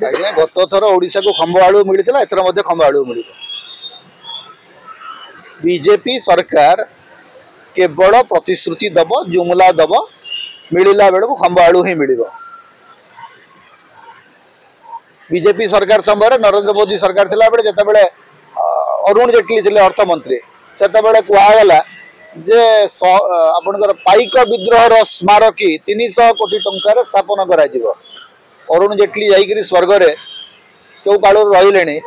आज्ञा गत थर ओडिशा को खंब आलू मिलता एथर खंब आलू मिल बीजेपी सरकार केवल प्रतिश्रुति दब जुमला दब मिलला बेल को खंब आलू ही मिल बीजेपी सरकार समय नरेंद्र मोदी सरकार थिला बेले जते बेले अरुण जेटली थे अर्थमंत्री से कहगला जे आपणकर पाइक विद्रोहर स्मारकी 300 कोटी टंकार स्थापन करा अरुण जेटली जाइकरी स्वर्ग रे क्यों काल रही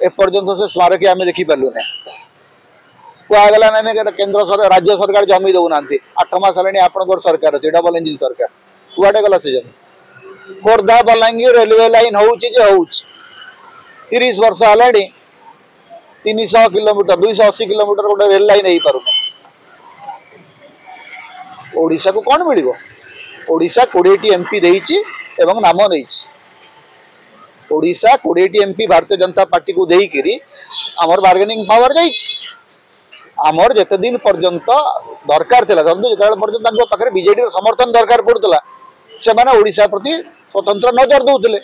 एपर्यंत से स्मारकी आम देखिपारू ना कहगला ना केन्द्र सरकार राज्य सरकार जमी दौना 8 मास है आपंकर सरकार अच्छे डबल इंजिन सरकार कुआडे गला से जमी खोर्धा बलांगीर रेलवे लाइन हो 30 वर्ष है 300 किलोमीटर 280 किलोमीटर गोटे रेल लाइन हो पार ओडिशा को कौन मिल ओडिशा 20टी एमपी देइछि एवं नाम नहीं ओडिशा 20टी एमपी भारतीय जनता पार्टी को देकरी आमर बार्गेनिंग पावर जामर जिते दिन पर्यंत दरकार था जो पर्यटन पाखे बीजेडी समर्थन दरकार पड़ूला से ओडिशा प्रति स्वतंत्र नजर दौले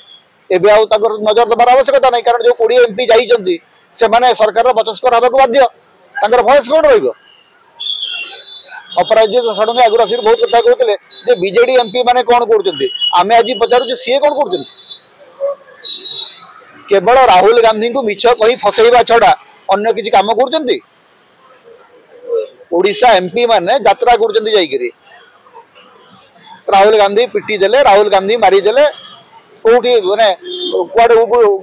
एवं आउ नजर देवार आवश्यकता नहीं कारण जो 20 एमपी जाइए से सरकार बचस्कर हवा भाग भयस कौन रही अपराज्य षडंग आगुरी आसिक बहुत कथा कहते बीजेडी एमपी मैंने कौन करें आज पचारू सी कौन कर केवल राहुल गांधी को मिछ कही फसैवा छड़ा अन्य किसी काम कर ओडिशा एमपी माने यात्रा कर राहुल गांधी पिटी देले राहुल गांधी मारिदेले कौटी माने कुआडे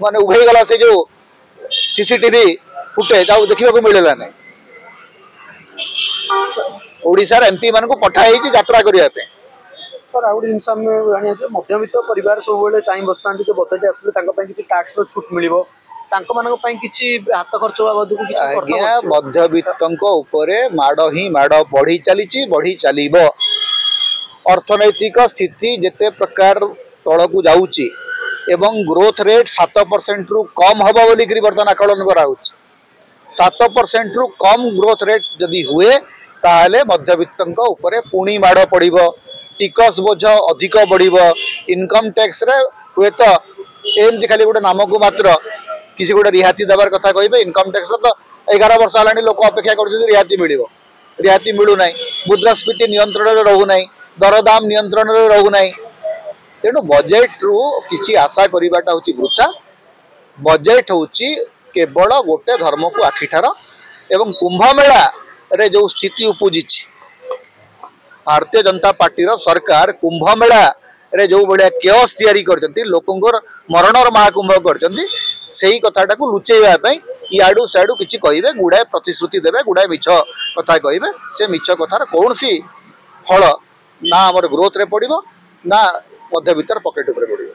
माने उभे गला से जो सीसीटीवी फुटेज देखा मिलला नहीं ओडिशार एमपी मान को पठाई यात्रा करने सर आउ जिन मध्यवित्त परिवार सब चाह बसता जो बजेट आसले किसी टैक्स छूट मिल हाथ खर्च आज्ञा मध्यवित्त माड़ ही माड़ बढ़ी बढ़ी चलो अर्थनैतिक स्थिति जिते प्रकार तल को जाऊँगी एवं ग्रोथ रेट 7% रु कम हम बोलिक बर्तमान आकलन करा 7% रु कम ग्रोथ रेट जदि हुए ताहले मध्यवित्त पुणी माड़ पड़ो टिकस बोझ अधिक बढ़ इनकम टैक्स रे हुए तो एमती खाली गोटे नाम को मात्र किसी गोटे रिहाती देवार कथा कहे इनकम टैक्स तो 11 वर्ष है लोक अपेक्षा कर रिहाती मिल रिहाती मिलूना मुद्रास्फीति नियंत्रण में रोना दरदाम नियंत्रण में रोना तेणु बजेट रु किसी आशा करवाटा हूँ वृथा बजेट हूँ केवल गोटे धर्म को आखिठार एवं कुंभ मेला रे जो स्थिति उपजी भारतीय जनता पार्टी सरकार कुंभ मेला रे जो भाया केओस तैयारी करछंती लोकंकर मरणर महाकुंभ करछंती सेही कथाटा को लुचेइबा इयाडू सियाडू किछि कहिबे गुड़ाए प्रतिश्रुति देबे गुड़ाए मिछ कथा कहिबे से मिछ कथार कौनसी फल ना आमर ग्रोथ रे पड़िबो ना मध्यवित्तर पकेट उपरे पड़िबो।